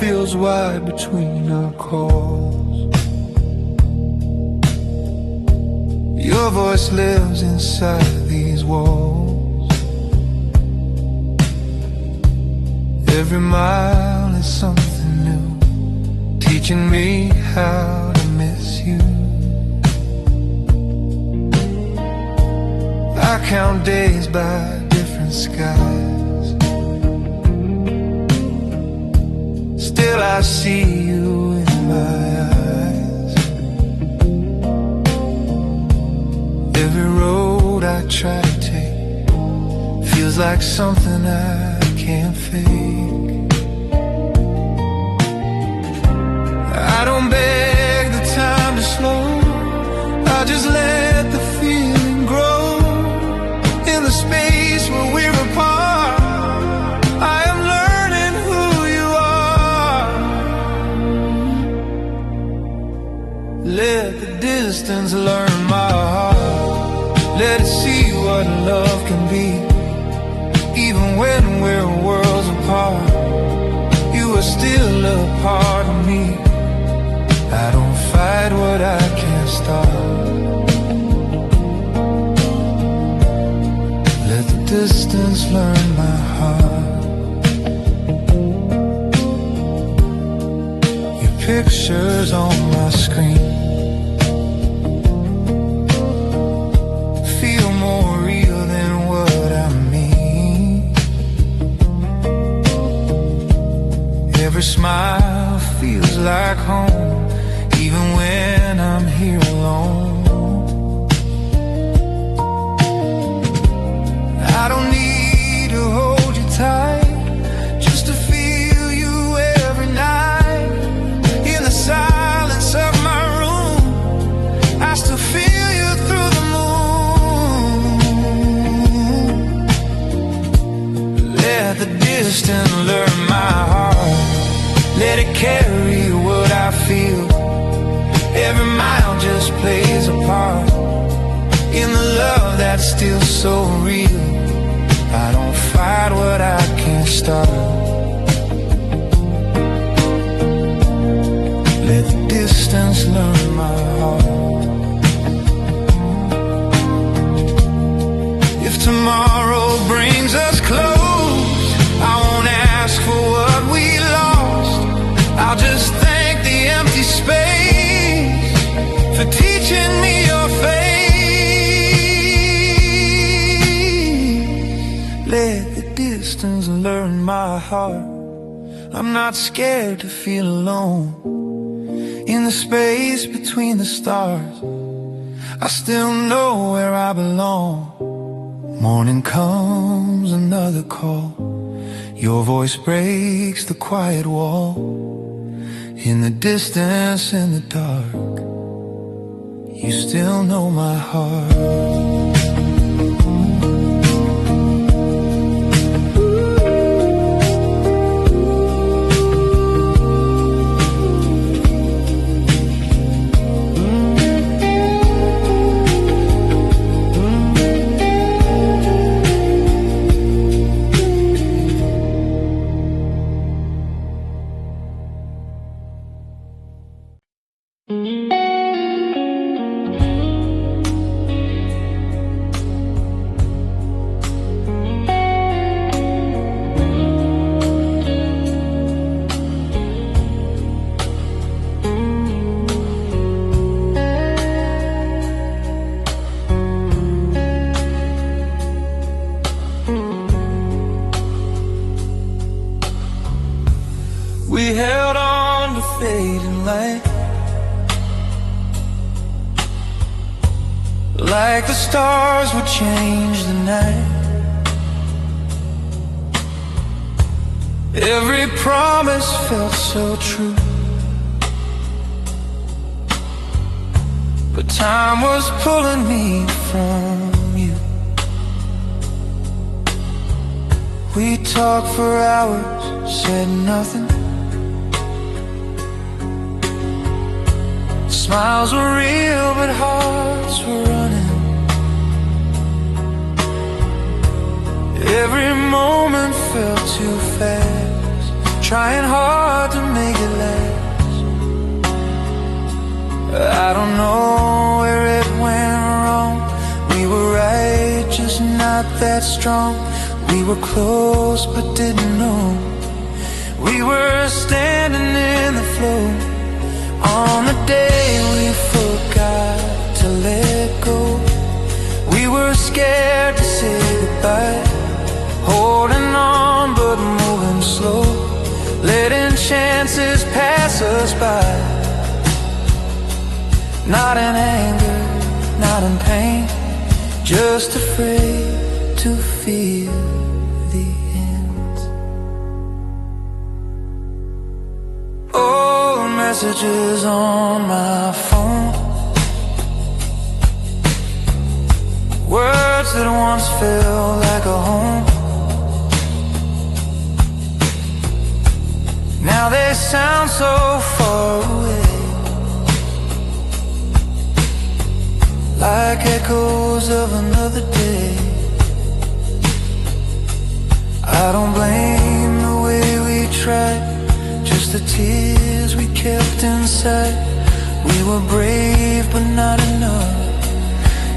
feels wide between our calls. Your voice lives inside these walls. Every mile is something new, teaching me how to miss you. I count days by different skies. Still I see you in my eyes. Every road I try to take feels like something I can't fake. I don't beg the time to slow, I just let the feeling grow. In the space where we're apart, I am learning who you are. Let the distance learn my heart. Let it see what love can be. Even when we're worlds apart, you are still a part of me. I don't fight what I can't stop. Let the distance learn my heart. Your picture's on my screen feel more real than what I mean. Every smile feels like home, even when I'm here alone. I don't need to hold you tight, just to feel you every night. In the silence of my room, I still feel you through the moon. Let the distance learn my heart. Let it carry what I feel. Every mile just plays a part in the love that's still so real. I don't fight what I can't stop. Let the distance learn my heart. If tomorrow brings us close, I won't ask for what we lost. I'll just thank the empty space for teaching me your face. Let the distance learn my heart. I'm not scared to feel alone. In the space between the stars, I still know where I belong. Morning comes, another call. Your voice breaks the quiet wall. In the distance, in the dark, you still know my heart. We held on to fading light, like the stars would change the night. Every promise felt so true, but time was pulling me from you. We talked for hours, said nothing. Smiles were real, but hearts were running. Every moment felt too fast, trying hard to make it last. I don't know where it went wrong. We were right, just not that strong. We were close but didn't know. We were standing in the flow on the day we forgot to let go. We were scared to say goodbye, holding on but moving slow, letting chances pass us by. Not in anger, not in pain, just afraid to feel the end. Old messages on my phone, words that once felt like a home. Now they sound so far away, like echoes of another day. I don't blame the way we tried, just the tears we kept inside. We were brave but not enough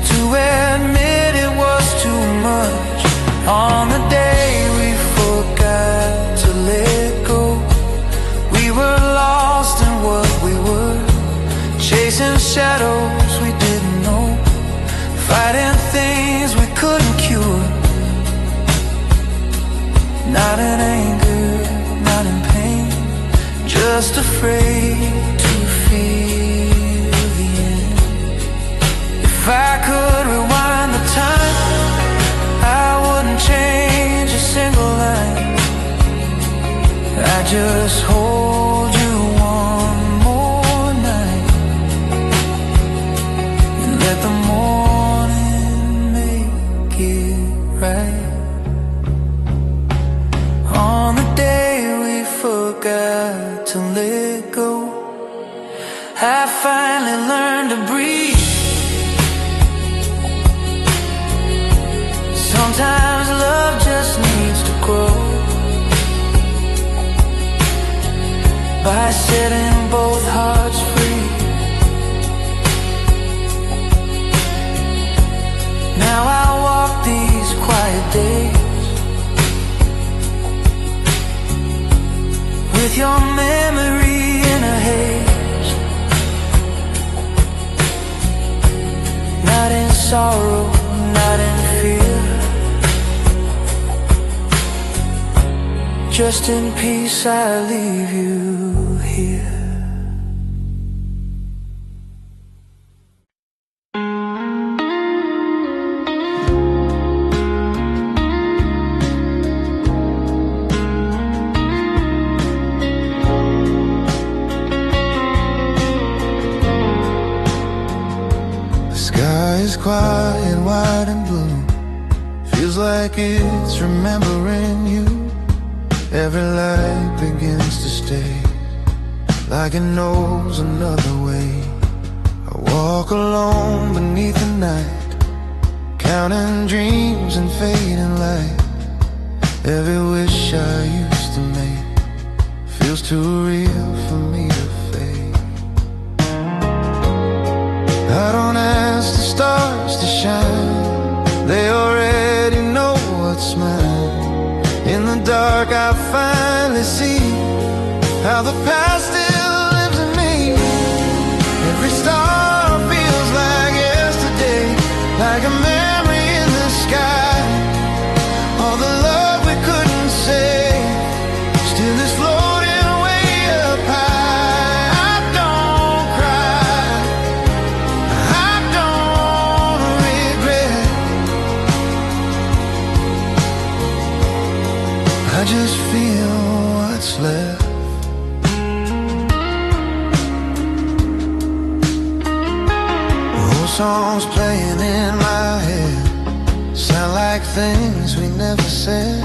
to admit it was too much. On the day we forgot to let go, we were lost in what we were, chasing shadows we didn't know, fighting things we couldn't cure. Not in anger, not in pain, just afraid to feel the end. If I could rewind the time, I wouldn't change a single line. I'd just hold you one more night and let the morning make it right. On the day we forgot to let go, I finally learned to breathe. Sometimes love just needs to grow by setting both hearts free. Now I walk these quiet days with your memory in a haze, not in sorrow, not in fear, just in peace I leave you here. The sky is quiet, white and blue, feels like it's remembering you. Every light begins to stay, like it knows another way. I walk alone beneath the night, counting dreams and fading light. Every wish I used to make feels too real for me to fake. I don't ask the stars to shine, they already know what's mine. In the dark I finally see how the past still lives in me. Every star feels like yesterday, like a memory in the sky. All the love we couldn't say still is floating way up high. I don't cry, I don't regret, I just feel what's left. Old songs playing in my head sound like things we never said.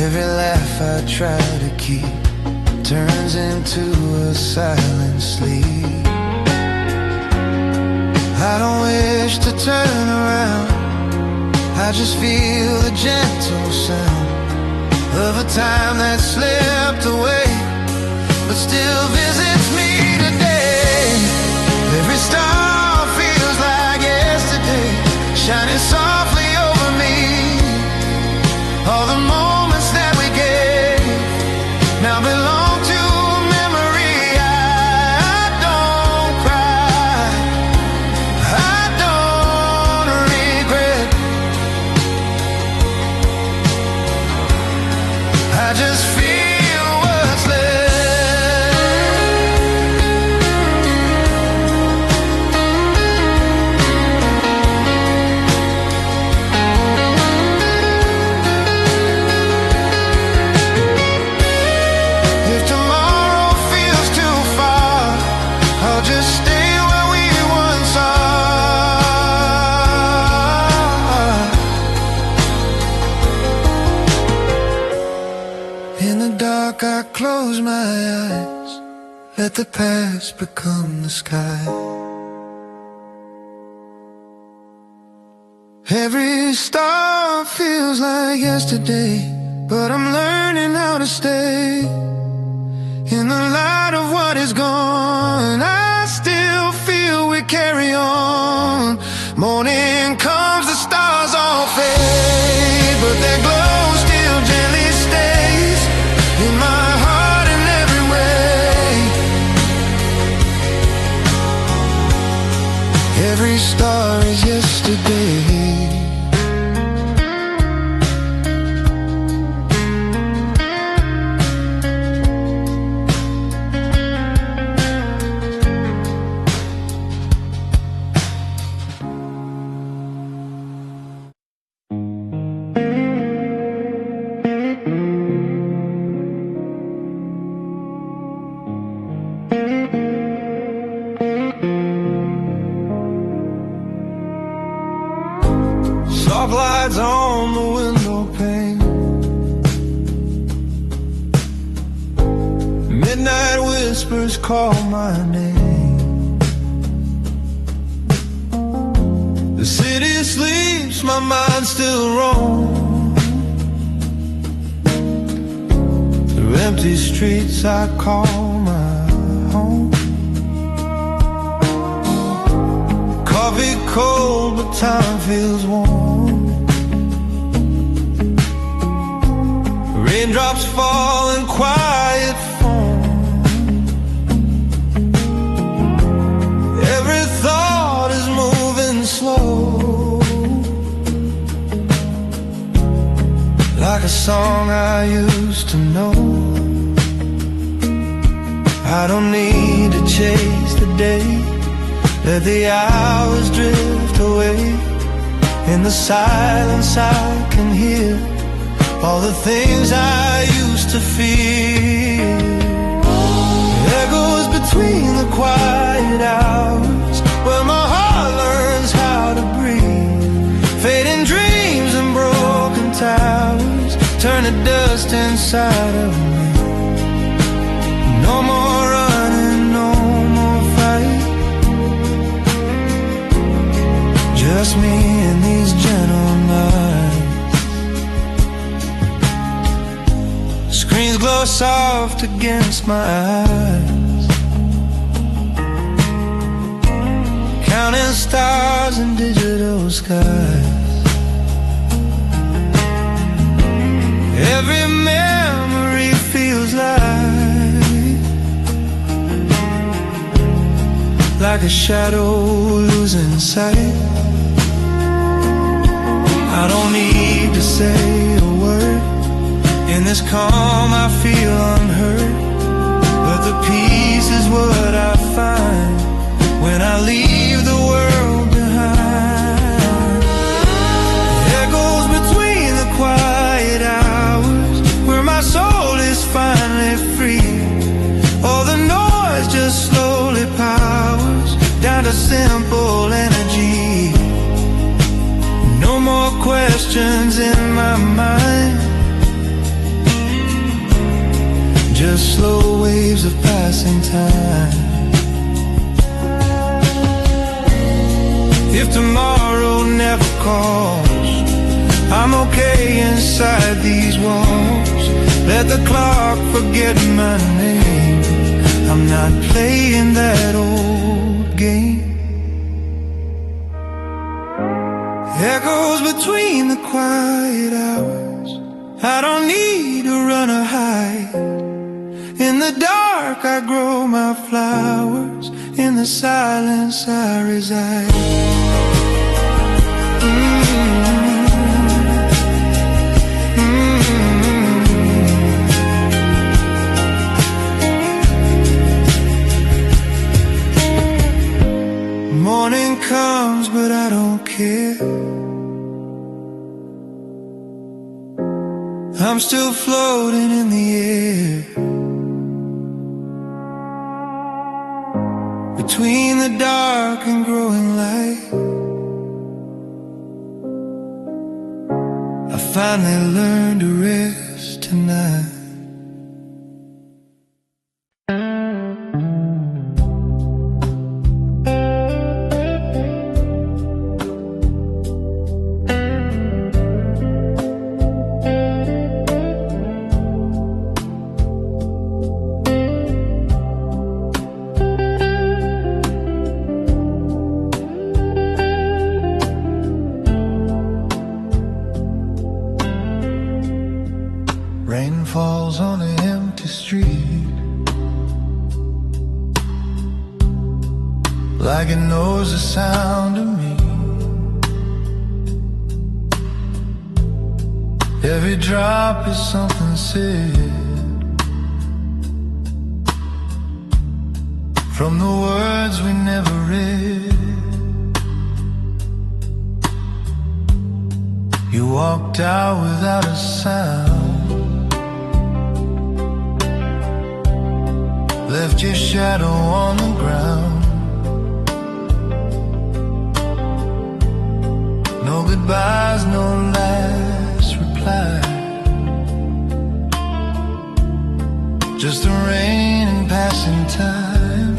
Every laugh I try to keep turns into a silent sleep. I don't wish to turn around, I just feel the gentle sound of a time that slipped away, but still visits me today. Every star feels like yesterday, shining softly over me. All the moments that we gave now belong to memory. I don't cry, I don't regret. I just feel what's If tomorrow feels too far, I'll just stay where we once are. In the dark I close my eyes, let the past become the sky. Every star feels like yesterday, but I'm learning how to stay in the light of what is gone. I still feel we carry on. Morning comes, the stars all fade, but their glow still gently stays in my heart in every way. Every star is yesterday. Soft lights on the window pane, midnight whispers call my name. The city sleeps, my mind still roams. Through empty streets I call my home. Coffee cold, but time feels warm. Raindrops fall in quiet form. Every thought is moving slow, like a song I used to know. I don't need to chase the day, let the hours drift away. In the silence I can hear all the things I used to fear. Echoes between the quiet hours, where my heart learns how to breathe. Fading dreams and broken towers turn to dust inside of me. No more running, no more fight, just me and these gentle nights. Screens glow soft against my eyes, counting stars in digital skies. Every memory feels like a shadow losing sight. I don't need to say a word, in this calm I feel unheard. But the peace is what I find when I leave the world behind. Echoes between the quiet hours, where my soul is finally free. All the noise just slowly powers down to simple energy. No more questions in my mind, just slow waves of passing time. If tomorrow never calls, I'm okay inside these walls. Let the clock forget my name. I'm not playing that old game. Echoes between the quiet hours. I don't need to run or hide. In the dark I grow my flowers. In the silence I reside. Morning comes but I don't care. I'm still floating in the air. Between the dark and growing light, I finally learned to rest tonight. Rain falls on an empty street, like it knows the sound of me. Every drop is something said from the words we never read. You walked out without a sound, left your shadow on the ground. No goodbyes, no last reply, just the rain and passing time.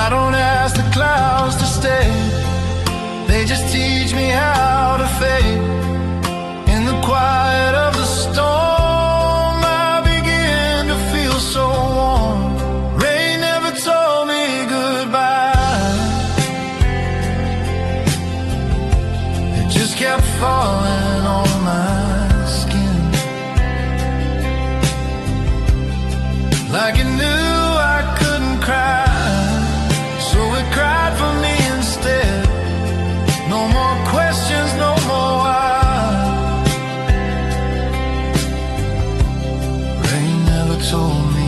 I don't ask the clouds to stay, they just teach me how to fade. In the quiet of the storm, so warm. Rain never told me goodbye, it just kept falling on my skin, like it knew I couldn't cry, so it cried for me instead. No more questions, no more why. Rain never told me.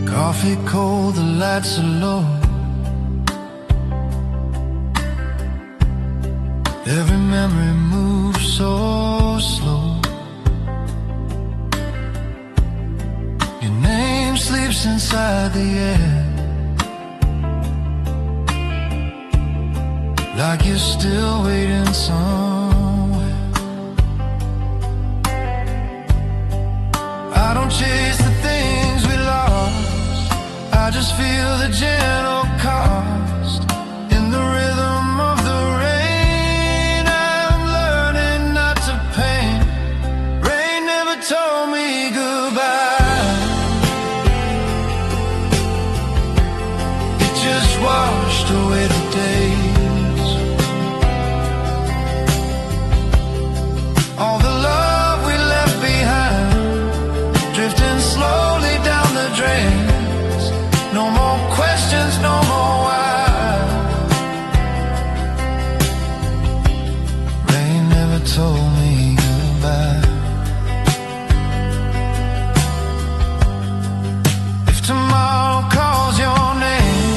Coffee cold, the lights are low. Every memory moves so slow. Your name sleeps inside the air, like you're still waiting somewhere. I don't chase the things we lost, I just feel the gentle cost. In the rhythm of the rain, I'm learning not to paint. Rain never told me goodbye, it just washed away the days. All the love we left behind, drifting slowly down the drain. No more questions, no more why. Rain never told me goodbye. If tomorrow calls your name,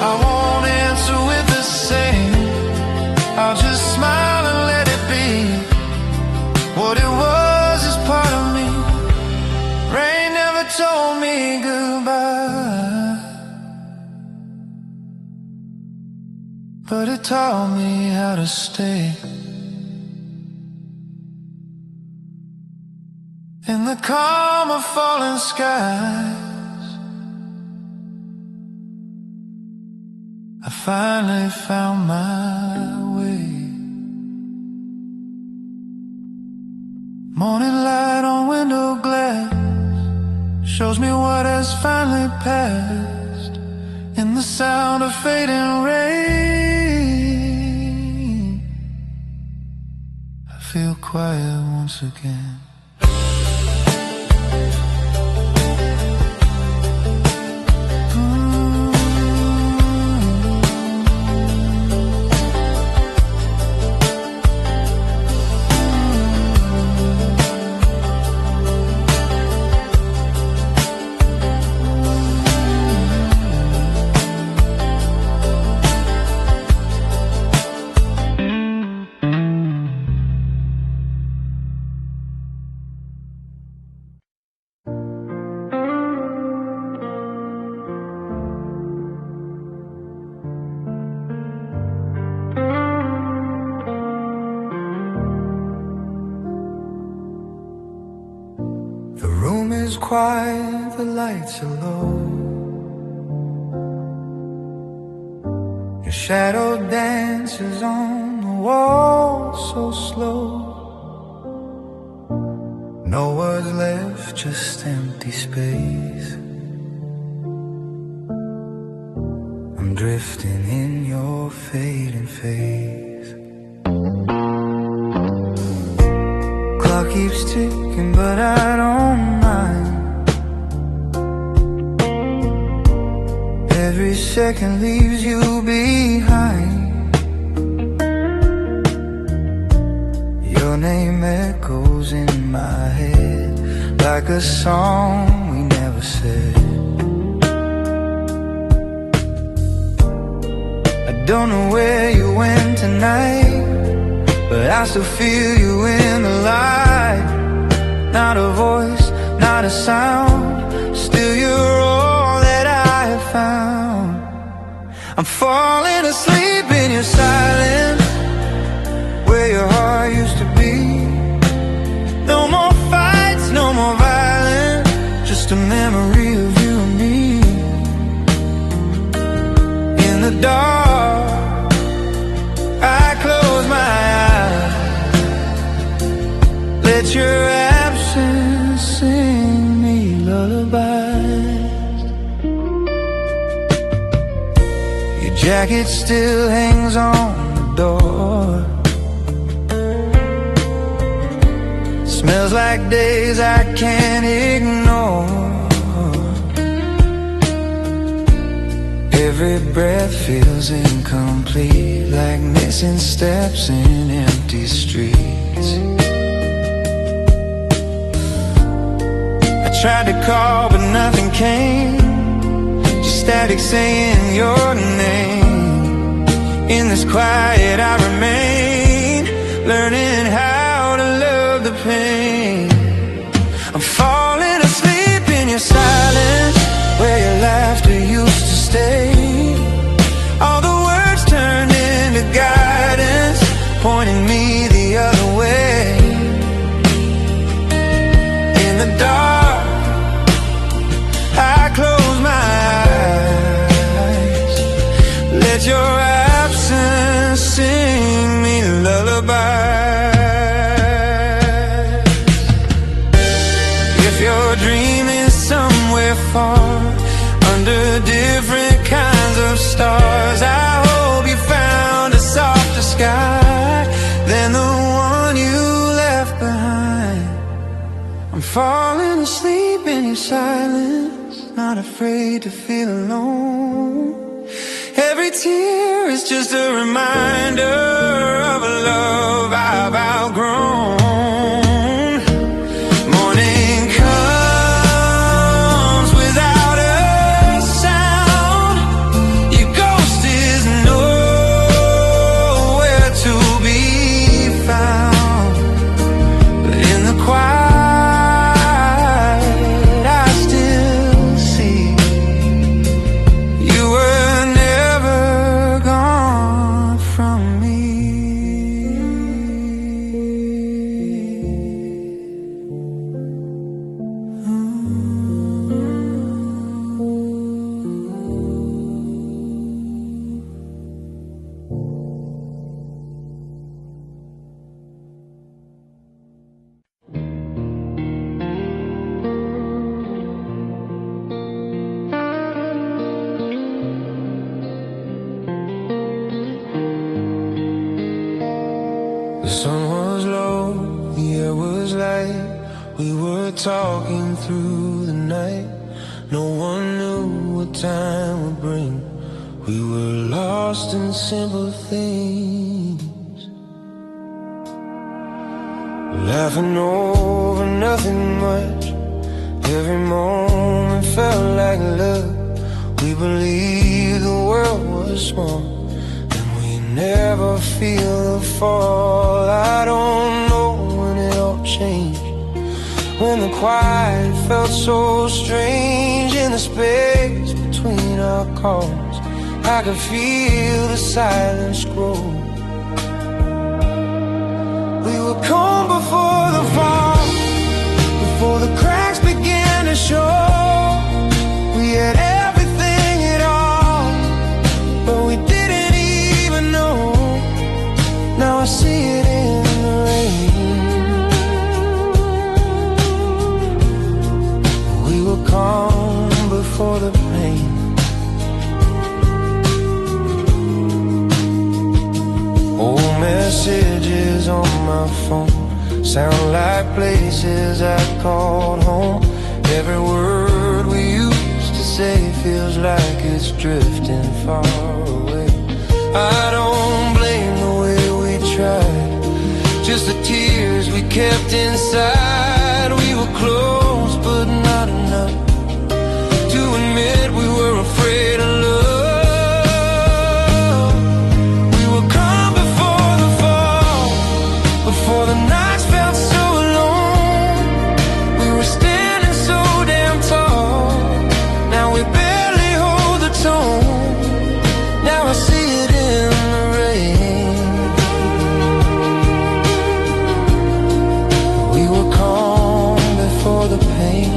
I won't answer with the same. I'll just smile and let it be. What it was is part of me. Rain never told me goodbye, but it taught me how to stay. In the calm of falling skies, I finally found my way. Morning light on window glass shows me what has finally passed. In the sound of fading rain, I feel quiet once again. The room is quiet, the lights are low. Your shadow dances on the wall so slow. No words left, just empty space. I'm drifting in your fading face. Clock keeps ticking, but I don't mind. Every second leaves you behind. Your name echoes in my head like a song we never said. I don't know where you went tonight, but I still feel you in the light. Not a voice, not a sound, still you're all that I have found. I'm falling asleep in your silence, where your heart used to be. No more fights, no more violence, just a memory of you and me. In the dark, I close my eyes, let your absence sing me lullabies. Your jacket still hangs on the door, smells like days I can't ignore. Every breath feels incomplete, like missing steps in empty streets. I tried to call but nothing came, just static saying your name. In this quiet I remain, learning how to love the pain. I'm falling asleep in your silence, where your laughter used to stay. All the words turned into guidance, pointing me the other way. In the dark, I close my eyes, let your absence sing me lullabies. If your dream is somewhere far, under different kinds of stars, I hope you found a softer sky than the one you left behind. I'm falling asleep in your silence, not afraid to feel alone. Every tear is just a reminder of a love I've outgrown. Morning comes without a sound, your ghost is nowhere to be found. But in the quiet I still see you were never gone from me. We were talking through the night. No one knew what time would bring. We were lost in simple things, laughing over nothing much. Every moment felt like love. We believed the world was small, and we never feel the fall. I don't know when it all changed, when the quiet felt so strange. In the space between our calls, I could feel the silence grow. We were calm before the fall, before the cracks began to show. We had everything at all, but we didn't even know. Now I see it in the rain. We were calm before the pain. Old messages on my phone sound like places I called home. Every word we used to say feels like it's drifting far away. I don't blame the way we tried, just the tears we kept inside. We were close, but not enough to admit we were afraid of love. We were calm before the fall, before the nights felt so alone. We were standing so damn tall, now we barely hold the tone. Now I see it in the rain. We were calm before the pain.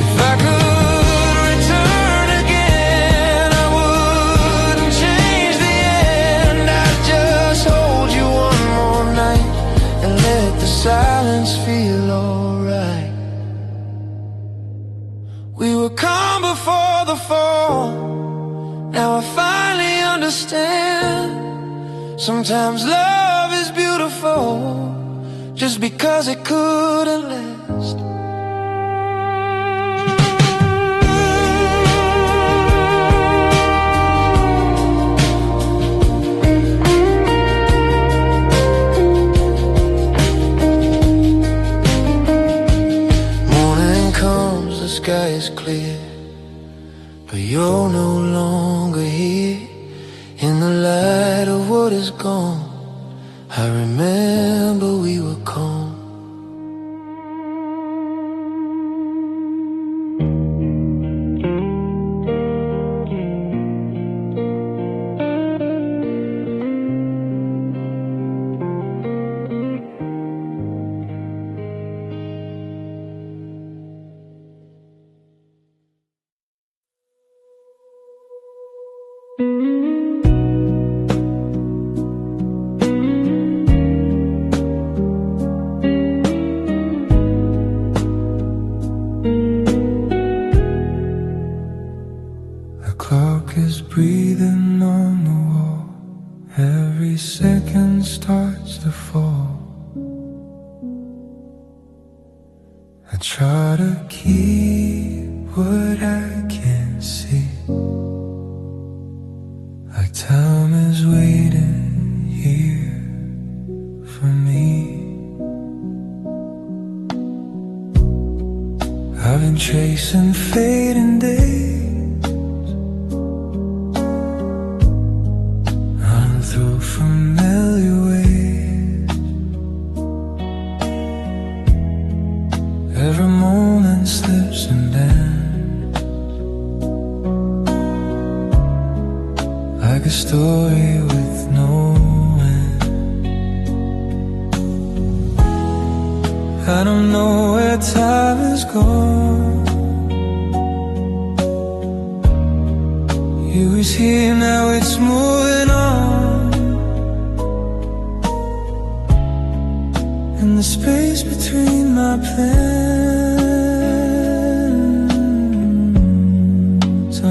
If I could return again, I wouldn't change the end. I'd just hold you one more night and let the silence feel alright. We were calm before the fall, now I finally understand. Sometimes love is beautiful just because it couldn't last. Morning comes, the sky is clear, but you're no longer here. In the light of what is gone, I remember we were calm. The clock is breathing on the wall, every second starts to fall. I try to keep what I can see, like time is waiting here for me. I've been chasing fading days, running through familiar ways. Every moment slips and ends, like a story with no end. I don't know where time is gone. It was here, now it's moving on. And the space between my plans,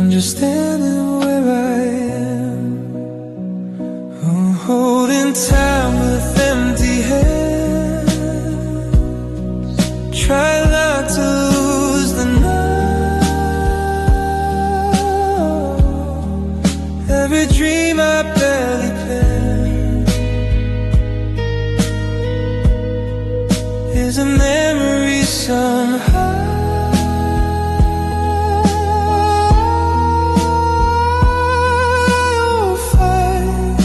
understanding where I am, holding time with a memory somehow. Oh, fine,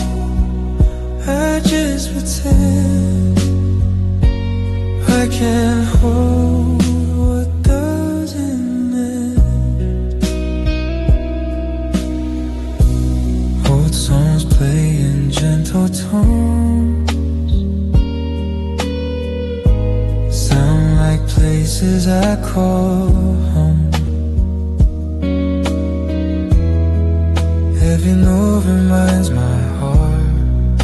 I just pretend I can't hold what doesn't end. Old songs play in gentle tones, sound like places I call home. Every note reminds my heart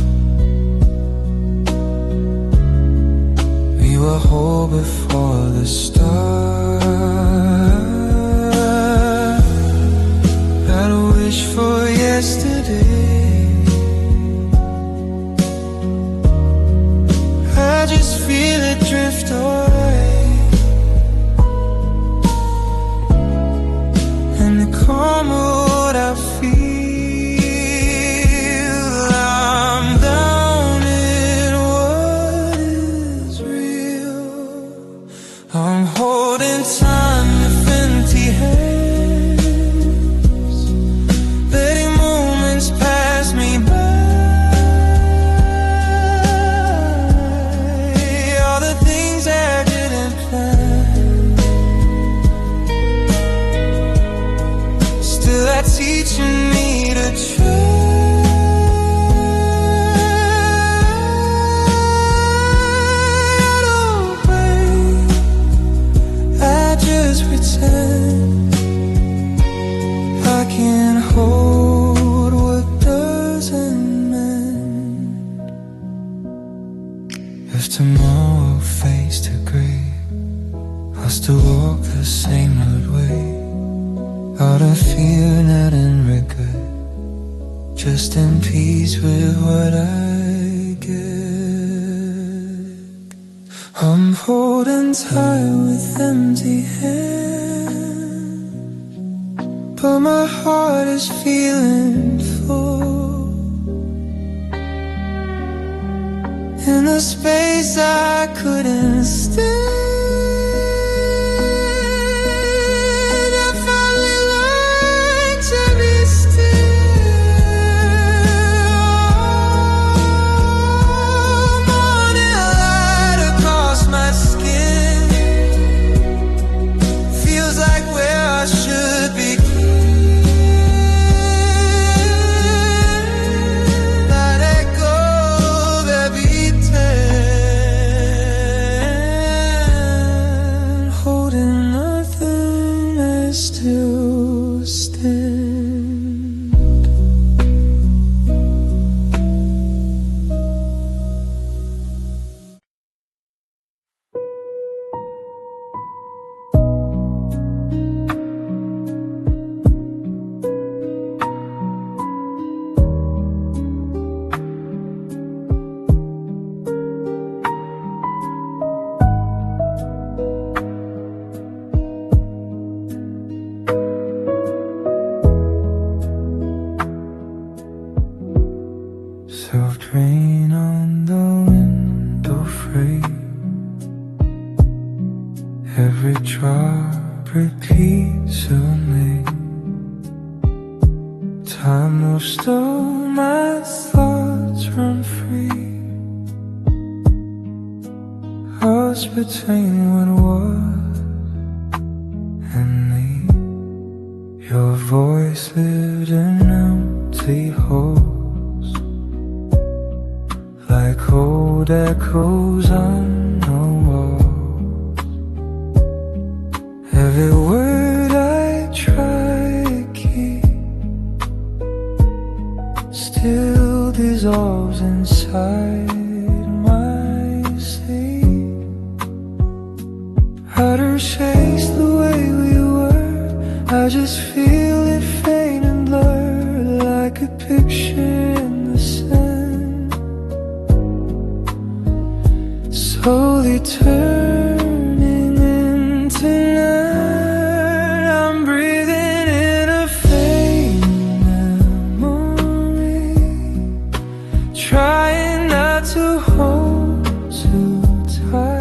we were whole before the start. I'd wish for yesterday. I just feel it drift away, and the calm what I feel. I'm down in what is real. I'm holding time with empty hands, letting moments pass me by. All the things I didn't plan, still are teaching me to try. Pretend I can't hold what doesn't mend. If tomorrow fades to grey, I'll still walk the same old way, out of fear, not in regret, just in peace with what I get. I'm holding tight with empty hands, but my heart is feeling full. In a space I couldn't stand, I finally learned to be still. Morning light across my skin, feels like where I should be. Still stand. Soft rain on the window frame, every drop repeats a name. Time moves slow, my thoughts run free, lost between what was and me. Your voice lived in empty holes, like old echoes on the walls. Every word I try to keep still dissolves inside my sleep. I'd chase the way we were, I just feel it fade and blur, like a picture in the sand, slowly turning into night. I'm breathing in a faint memory, trying not to hold too tight.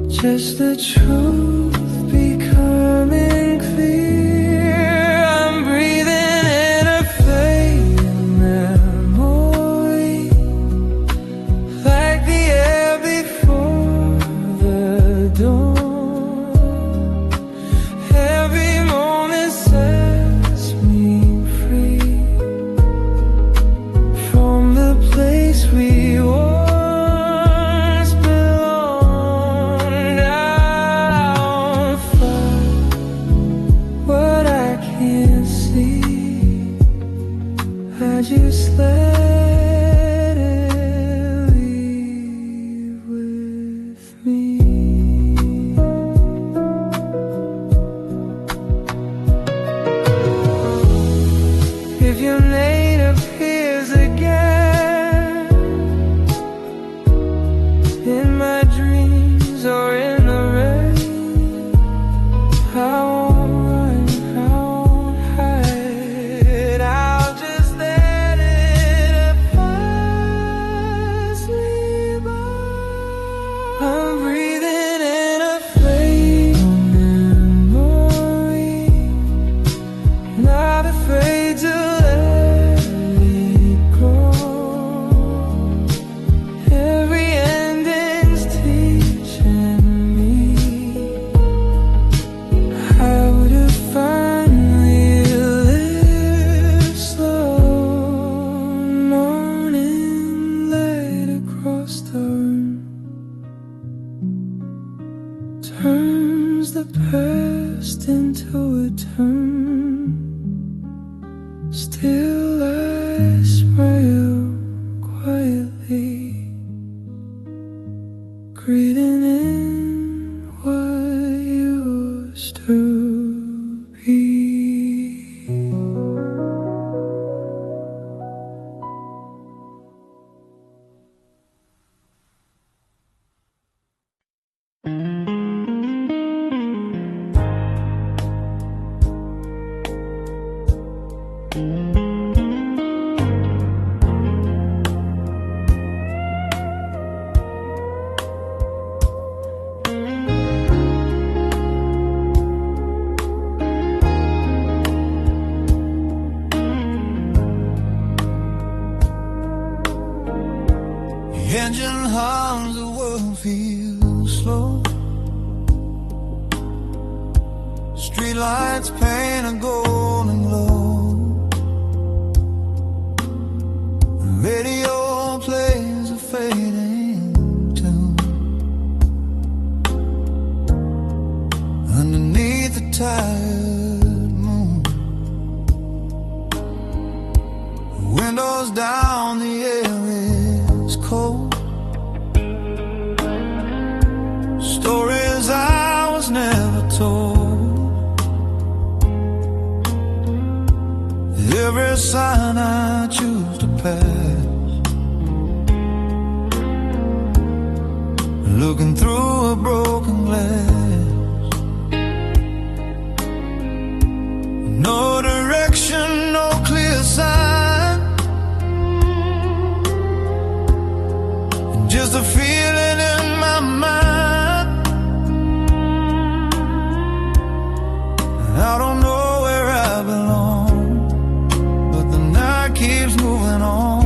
just the truth becoming clear. I'm breathing in a fading memory, like the air before the dawn. Every moment sets me free from the place we were. Just let it leave with me. If your name appears again in my dreams or in the rain, I won't run, I won't hide. I'll just I'm breathing in a fading memory, not afraid to let it go. Every ending's teaching me how to finally live slow. Morning light across the room turns the past into a turn. Still I smile quietly, greeting in what used to be. Engine hums, the world feels slow. Streetlights paint a golden glow. The radio plays a fading tune. Underneath the tired moon, windows down, the air is cold. Stories I was never told. Every sign I choose to pass, looking through a broken glass. No direction, no clear sign, just a feeling in my mind. I don't know where I belong, but the night keeps moving on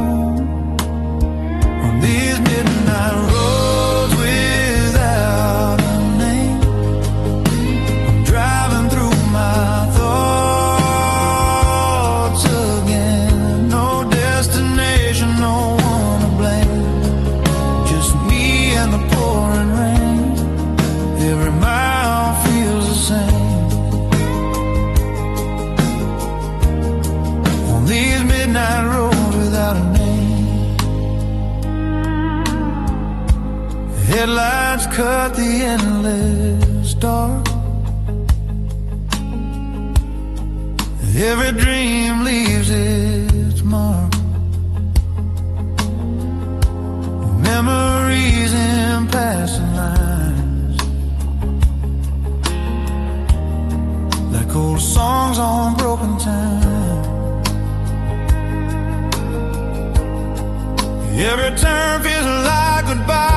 these midnight roads without a name. I'm driving through my thoughts again. No destination, no one to blame, just me and the pouring rain. Every mile feels the same. These midnight roads without a name. Headlights cut the endless dark. Every dream leaves its mark. Memories in passing lines, like old songs on broken time. Every turn feels like goodbye.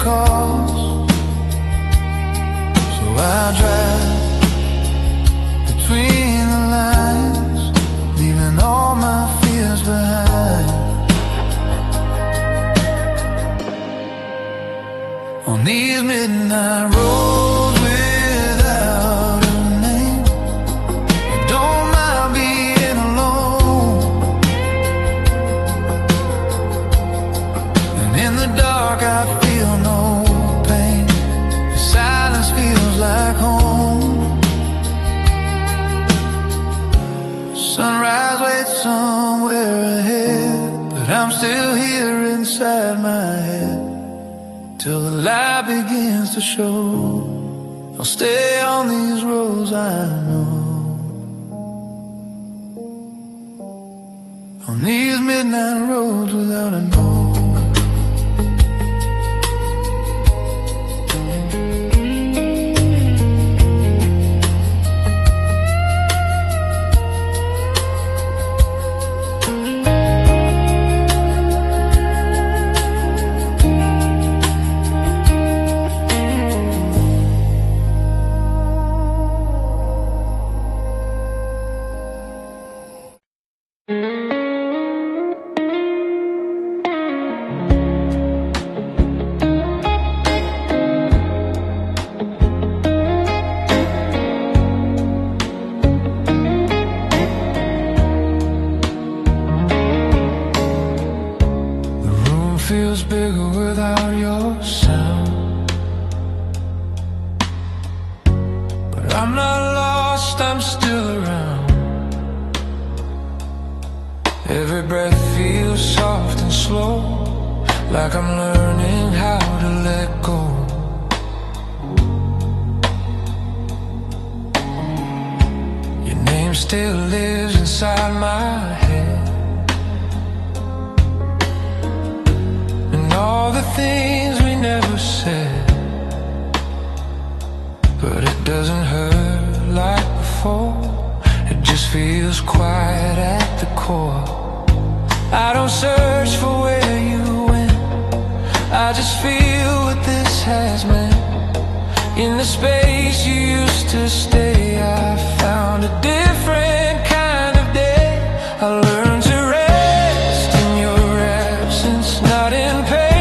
calls. So I drive between the lines, leaving all my fears behind. On these midnight roads without a name, I don't mind being alone. And in the dark I feel no pain, the silence feels like home. Sunrise waits somewhere ahead, but I'm still here inside my head. Till the light begins to show, I'll stay on these roads I know. On these midnight roads without a know. Feels bigger without your sound, but I'm not lost, I'm still around. Every breath feels soft and slow, like I'm learning how to let go. Your name still lives inside my head, all the things we never said, but it doesn't hurt like before. It just feels quiet at the core. I don't search for where you went, I just feel what this has meant. In the space you used to stay, I found a different kind of day. I learned to rest in your absence, not in pain.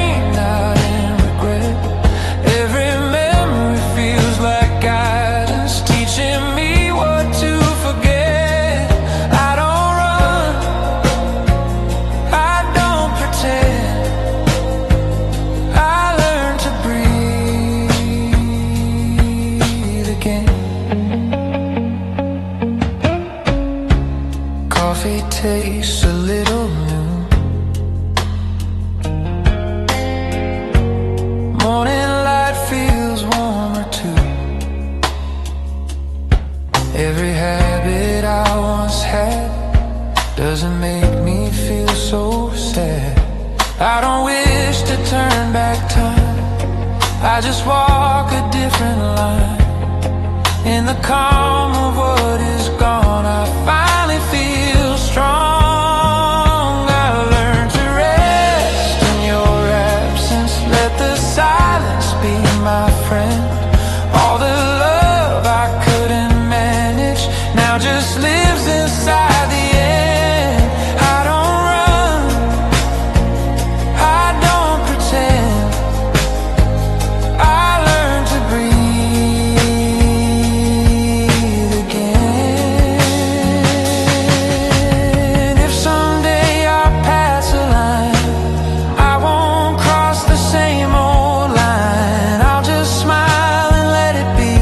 Coffee tastes a little new, morning light feels warmer too. Every habit I once had doesn't make me feel so sad. I don't wish to turn back time, I just walk a different line. In the calm of what is gone, I finally feel strong. I learned to rest in your absence, let the silence be my friend. All the love I couldn't manage now just lives inside the end. I don't run, I don't pretend, I learned to breathe again. If someday I pass a line, I won't cross the same old line. I'll just smile and let it be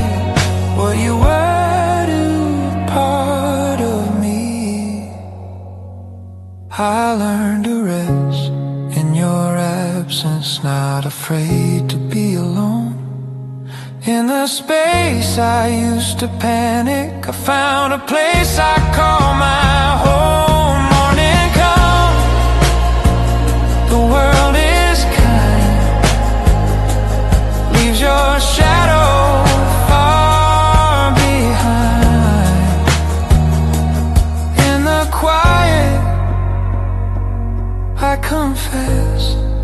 what you were to part of me. I learned to rest in your absence, not afraid to be alone. In the space I used to panic, I found a place I call my home. Morning comes, the world is kind, leaves your shadow far behind. In the quiet, I confess,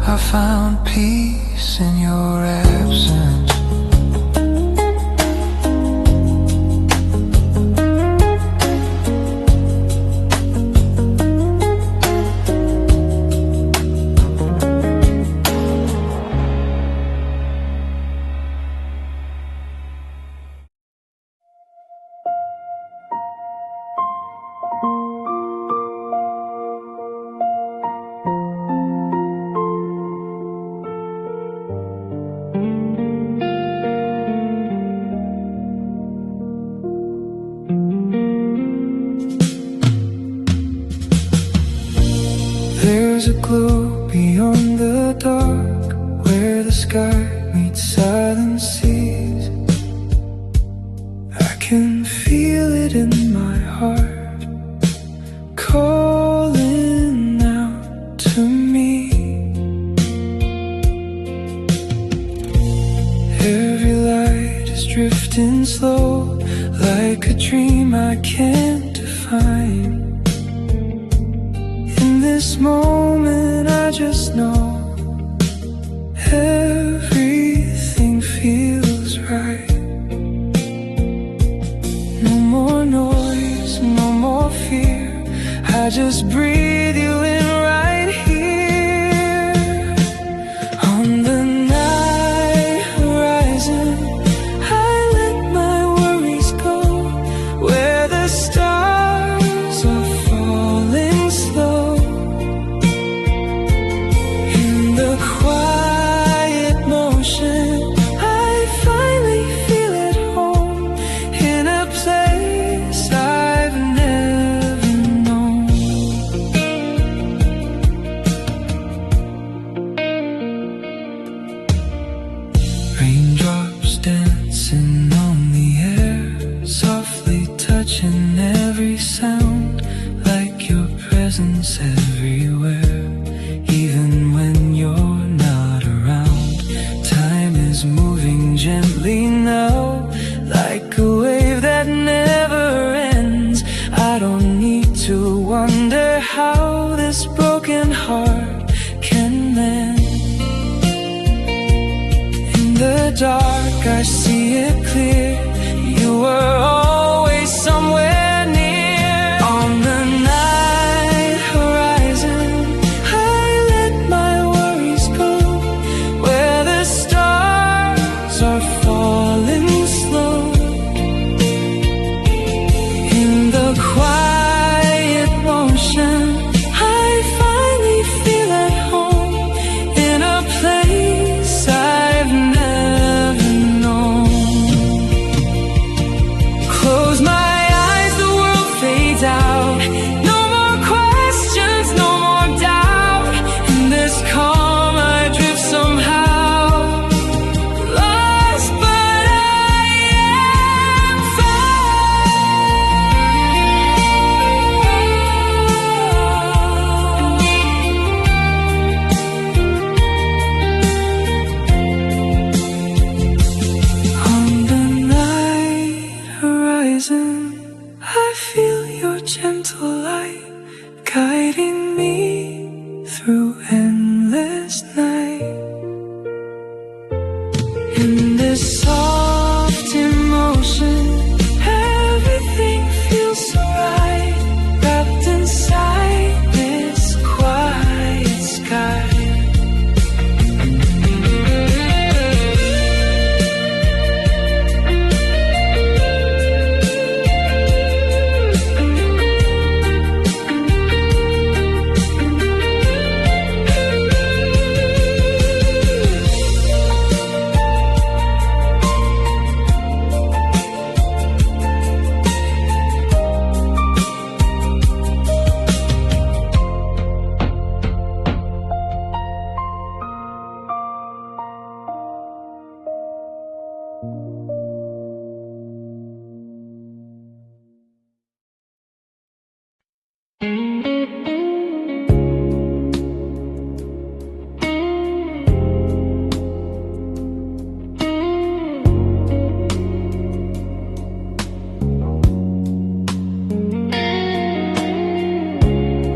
I found peace in your meets southern seas. I can feel it in my heart, calling out to me. Every light is drifting slow, like a dream I can't define. In this moment I just know everything feels right. No more noise, no more fear, I just breathe you in right here. On the night horizon, I let my worries go, where the stars are falling slow. In the quiet motion, I finally feel at home, in a place I've never known. Raindrops dancing on the air, softly touching every sound, like your presence everywhere, even when you're not around. Time is moving gently now, like a wave that never ends. I don't need to wonder how this broken heart can mend. In the dark I see it clear, you were always somewhere near. On the night horizon, I let my worries go, where the stars are falling slow. In the quiet motion, I finally feel at home, in a place I've never known. Close my eyes, the world fades out. No more questions, no more doubt. In this calm I drift somehow, lost but I am found. On the night horizon, I feel your gentle light, guiding me through endless night. In this soft emotion, everything feels so right, wrapped inside this quiet sky.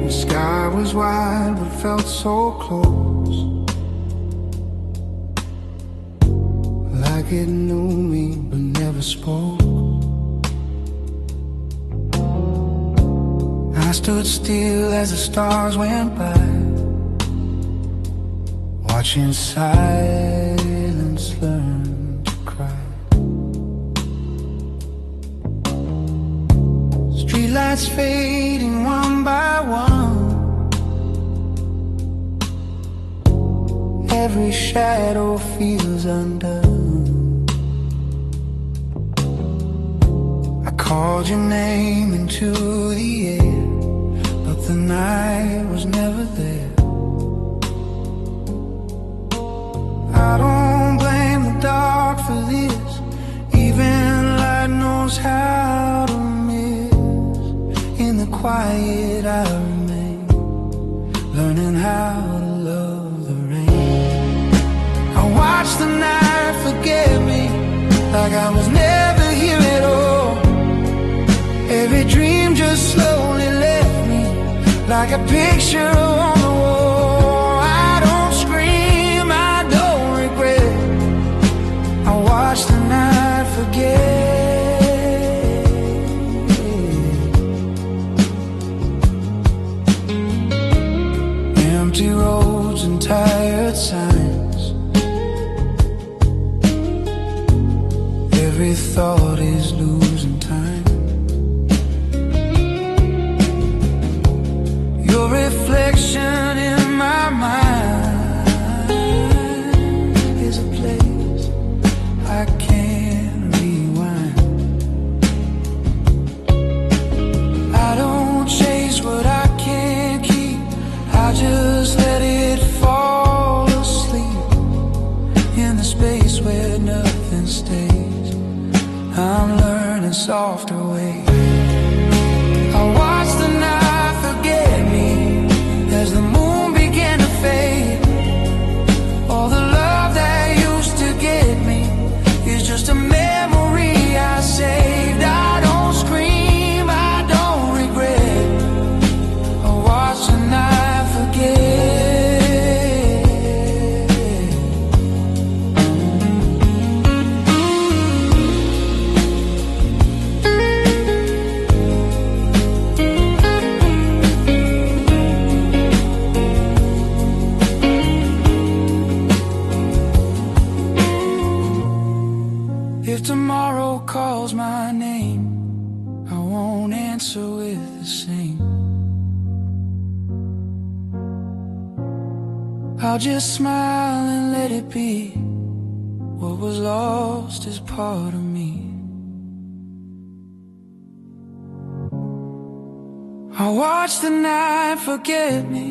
The sky was wide but felt so close, like it knew me but never spoke. I stood still as the stars went by, watching silence learn to cry. Streetlights fading one by one, every shadow feels undone. I called your name into the air, but the night was never there. I don't blame quiet I remain, learning how to love the rain. I watch the night forget me, like I was never here at all. Every dream just slowly left me, like a picture on the wall. I don't scream, I don't regret, I watch the night forget. Empty roads and tired signs, every thought is losing time. Your reflection in my mind is a place I can't rewind. I don't chase what I can't keep, I just let it fall asleep in the space where nothing stays. I'm learning softer ways. I watch the night forget me as the moon began to fade. All the love that used to get me is just a memory I saved. I don't scream, I don't regret, I watch the night forget. If tomorrow calls my name, I won't answer with the same. I'll just smile and let it be. What was lost is part of me. I watch the night forget me,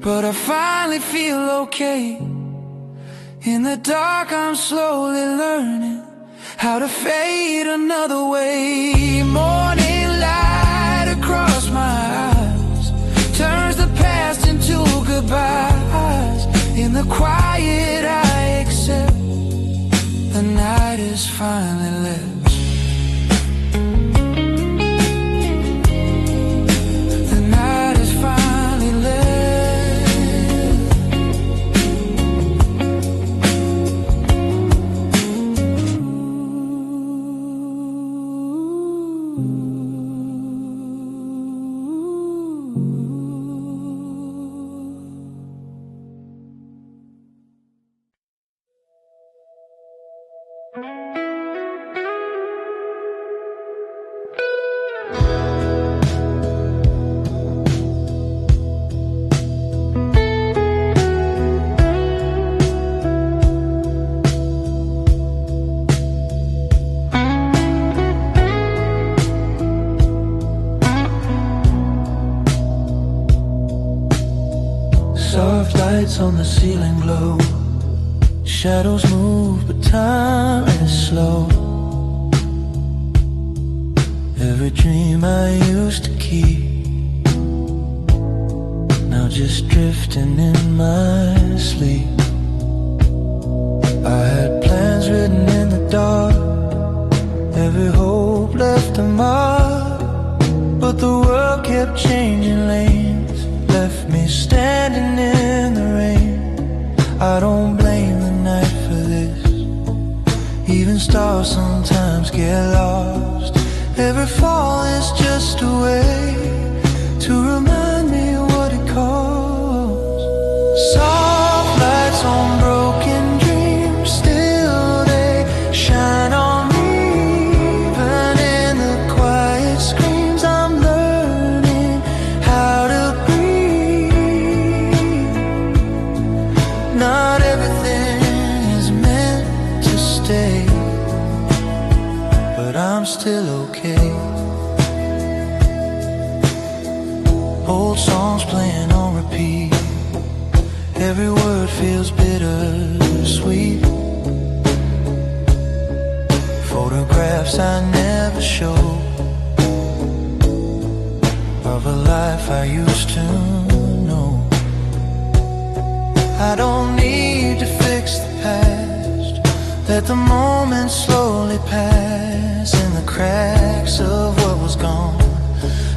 but I finally feel okay. In the dark I'm slowly learning how to fade another way. Morning light across my eyes turns the past into goodbyes. In the quiet I accept the night is finally left. The night is finally left. Soft lights on the ceiling glow, shadows move but time is slow. Every dream I used to keep, now just drifting in my sleep. I had plans written in the dark, every hope left a mark, but the world kept changing lanes, left me standing in the rain. I don't blame the night for this, even stars sometimes get lost. Every fall is just a way to remind me what it costs. Soft lights on broken dreams, still they shine on me. Even in the quiet screams, I'm learning how to breathe. Not everything is meant to stay, but I'm still okay. Old songs playing on repeat, every word feels bittersweet. Photographs I never show of of a life I used to know. I don't need to fix the past. Let the moment slowly pass in the cracks of what was gone.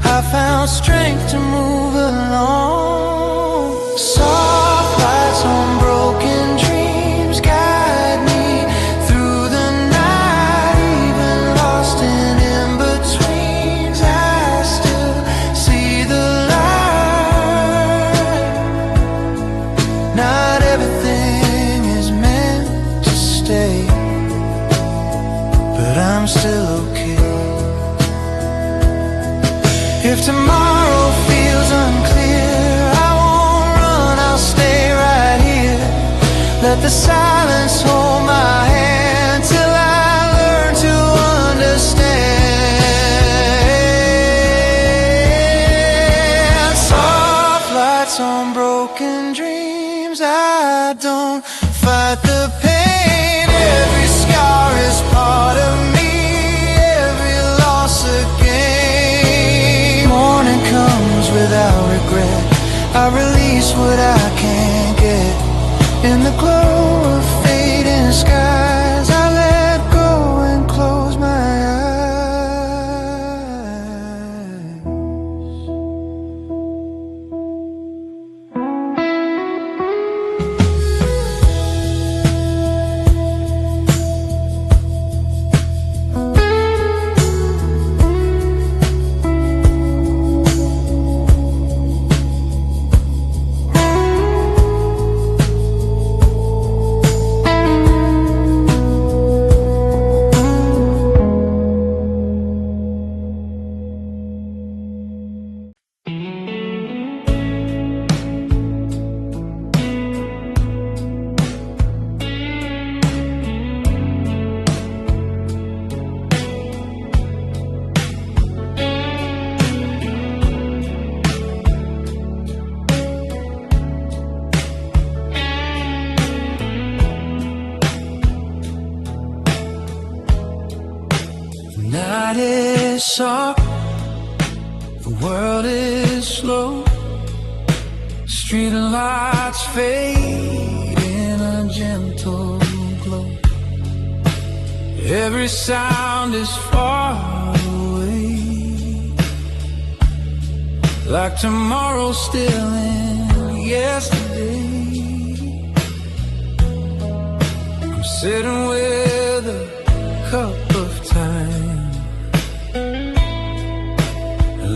I found strength to move along. Soft lights on broken dreams guide me through the night. Even lost in in-betweens, I still see the light. Not everything is meant to stay, but I'm still okay. If tomorrow feels unclear, I won't run, I'll stay right here. Let the silence hold my hand till I learn to understand. Soft lights on broken dreams, I don't fight the pain. Every scar is part of me, every loss a gain. Morning comes without regret, I release what I can't get. In the glow of fading skies, I let go and close my night is soft, the world is slow. Street lights fade in a gentle glow. Every sound is far away, like tomorrow still in yesterday. I'm sitting with a cup of time,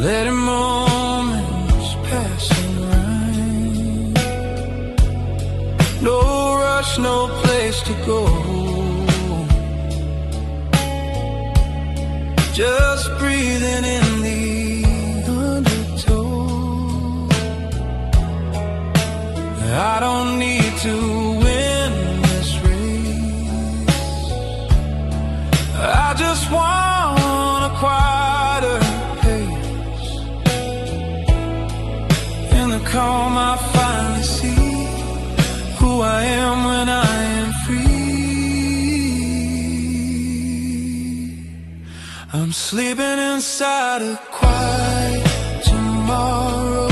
letting moments pass and rhyme. No rush, no place to go, just breathing in the undertow. I don't need to win this race, I just want a quieter pace. In the calm I finally see who I am when I am free. I'm sleeping inside a quiet tomorrow,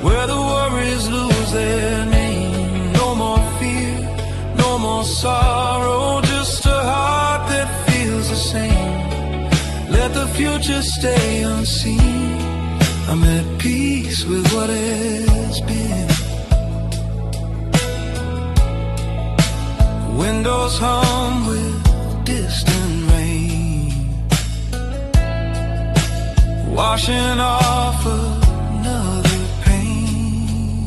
where the worries lose their name. No more fear, no more sorrow, just a heart that feels the same. Let the future stay unseen, I'm at peace with what has been. Windows hum with distant rain, washing off another pain.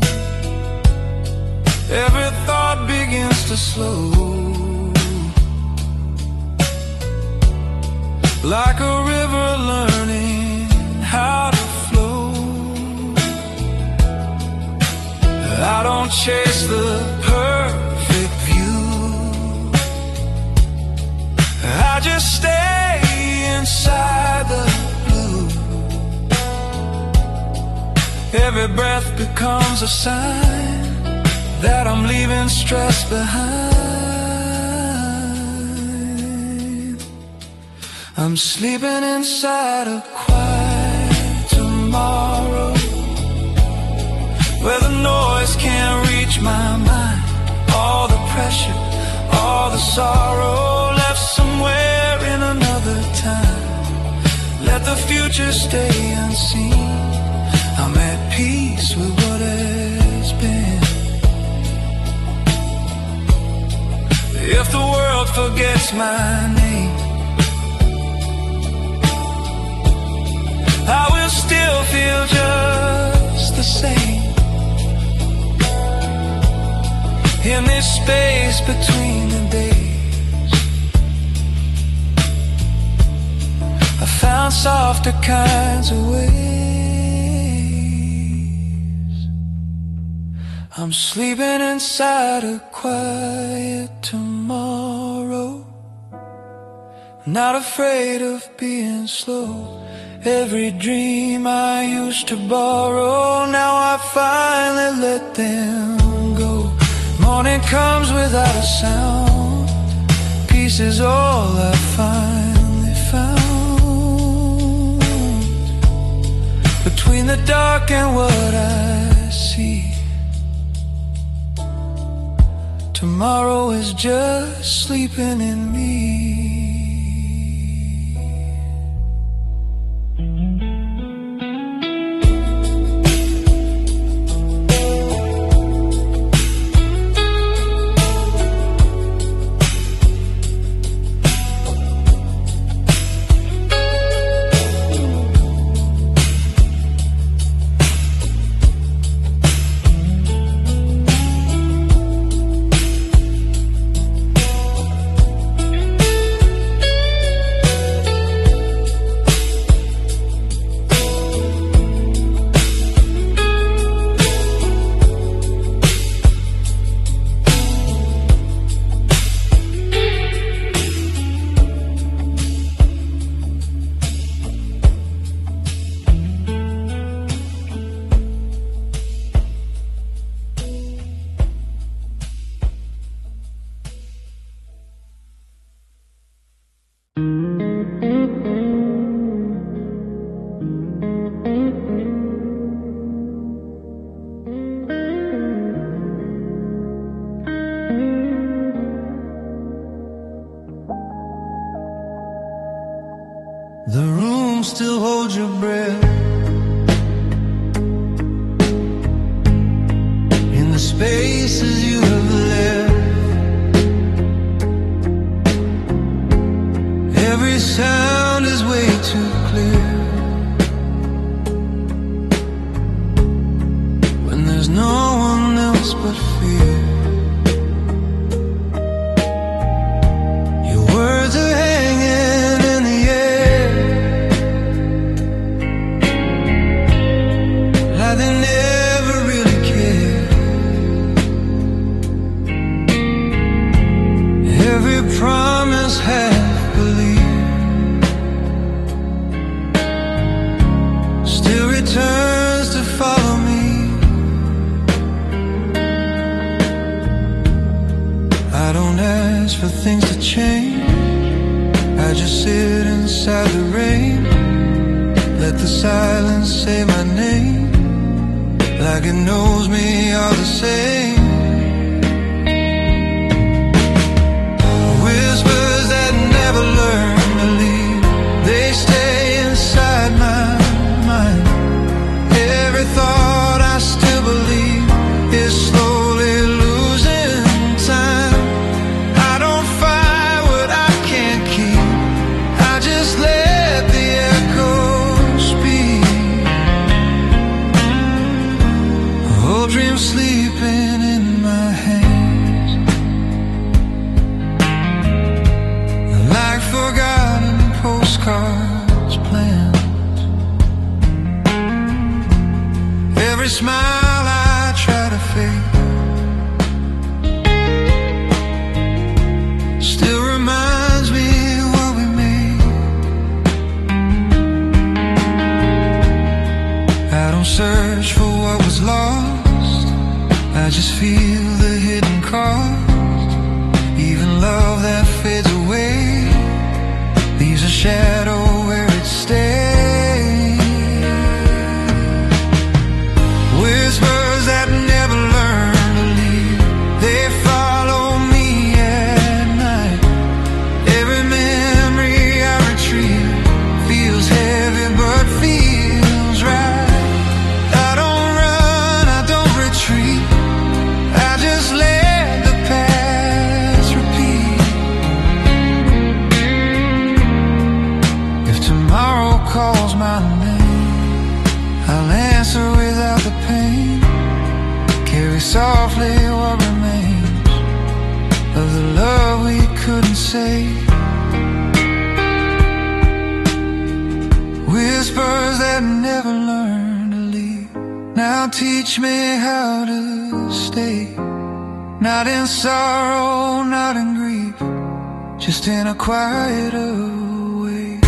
Every thought begins to slow, like a river learning how to flow. I don't chase the perfect view, I just stay inside the blue. Every breath becomes a sign that I'm leaving stress behind. I'm sleeping inside a quiet tomorrow, where the noise can't reach my mind. All the pressure, all the sorrow, left somewhere in another time. Let the future stay unseen. I'm at peace with what has been. If the world forgets my name, I will still feel just the same. In this space between the days, I found softer kinds of ways. I'm sleeping inside a quiet tomorrow, not afraid of being slow. Every dream I used to borrow, now I finally let them go. Morning comes without a sound, peace is all I finally found. Between the dark and what I see, tomorrow is just sleeping in me. The room still holds your breath in the spaces you have left. Every sound is way too clear when there's no one else but fear. Your words are hanging in the air, like they never really care. Every promise half believed still returns to follow me. I don't ask for things to change, I just sit inside the rain, let the silence say my name, like it knows me all the same. Whispers that never learn to leave, they stay inside my mind. Every thought I still believe is slowly losing time. I don't fight what I can't keep, I just let the echo speak. A whole dream sleeping in say, whispers that never learn to leave. Now teach me how to stay, not in sorrow, not in grief, just in a quieter way.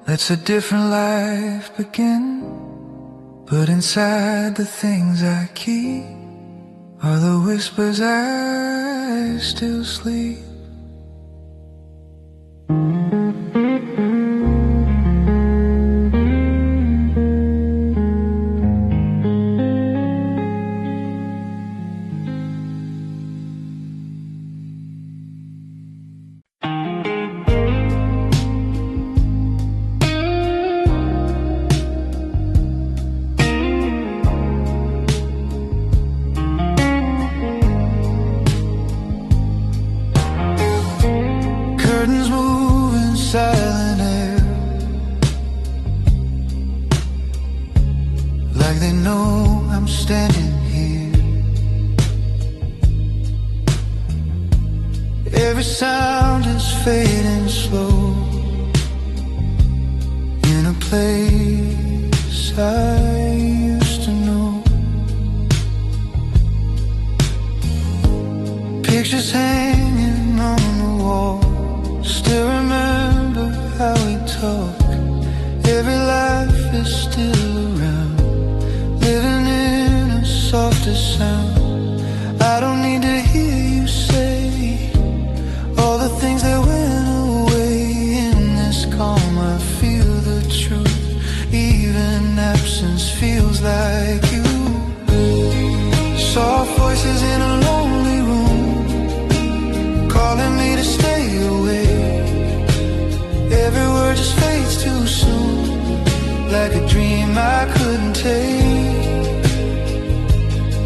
Let's a different life begin. But inside the things I keep are the whispers I still sleep. Silent air, like they know I'm standing here. Every sound is fading slow, in a place I used to know. Pictures hanging on the wall, still remember how we talk. Every life is still around, living in a softer sound. I don't need to hear you say all the things that went away. In this calm I feel the truth, even absence feels like you. Soft voices in a lonely room, calling me to stay away. Every word just fades too soon, like a dream I couldn't take.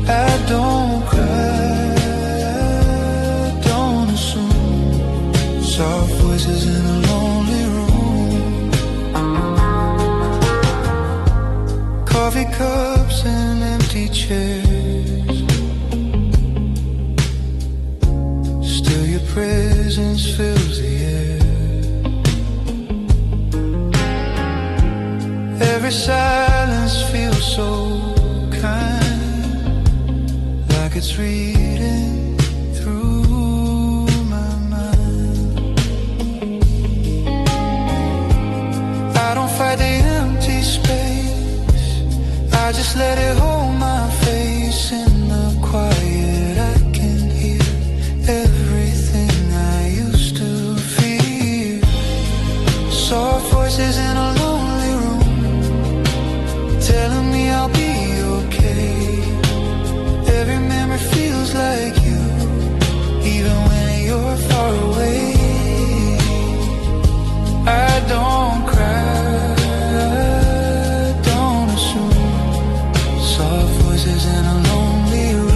I don't cry, I don't assume. Soft voices in a lonely room, coffee cups and empty chairs. Still your presence fills the air. Every silence feels so kind, like it's reading through my mind. I don't fight the empty space, I just let it hold my face. In the quiet I can hear everything I used to fear. Soft voices in a lonely room, telling me I'll be okay. Every memory feels like you, even when you're far away. I don't cry, I don't assume. Soft voices in a lonely room.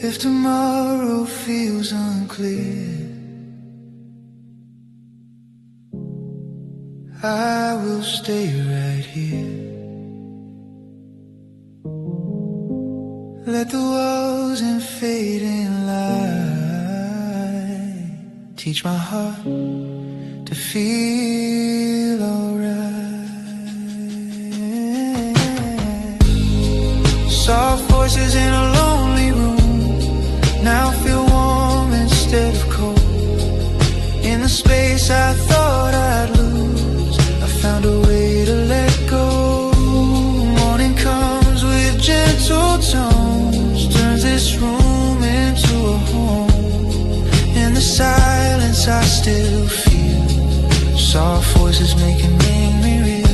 If tomorrow feels unclear, I will stay right here. Let the walls and fading light teach my heart to feel alright. Soft voices in a lonely room now feel warm instead of cold. In the space I thought I silence I still feel. Soft voices making me real.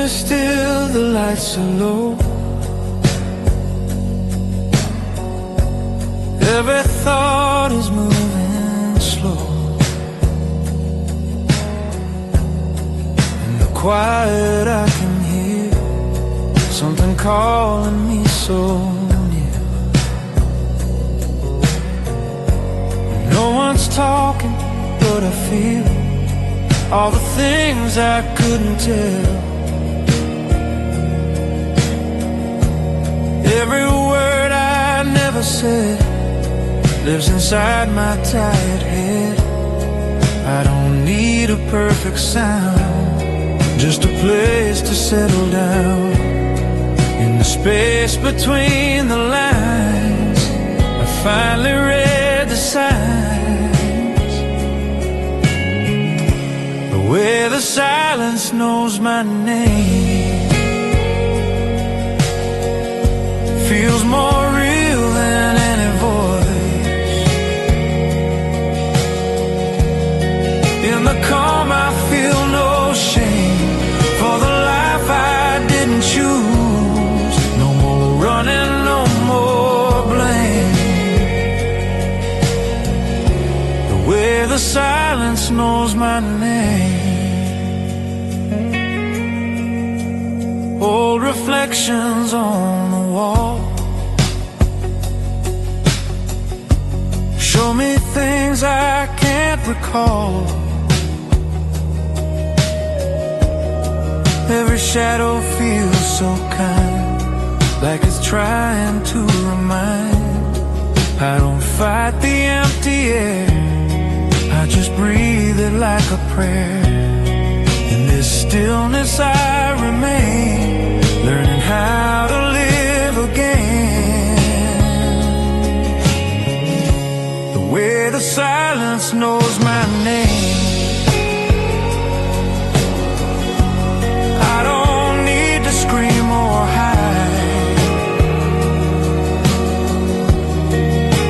Still the lights are low. Every thought is moving slow. In the quiet I can hear something calling me so near. No one's talking, but I feel all the things I couldn't tell. Every word I never said lives inside my tired head. I don't need a perfect sound, just a place to settle down. In the space between the lines, I finally read the signs. The way the silence knows my name feels more real than any voice. In the calm I feel no shame for the life I didn't choose. No more running, no more blame. The way the silence knows my name. Old reflections on the wall show me things I can't recall. Every shadow feels so kind, like it's trying to remind. I don't fight the empty air, I just breathe it like a prayer. In this stillness I remain, learning how to live again. The way the silence knows my name. I don't need to scream or hide.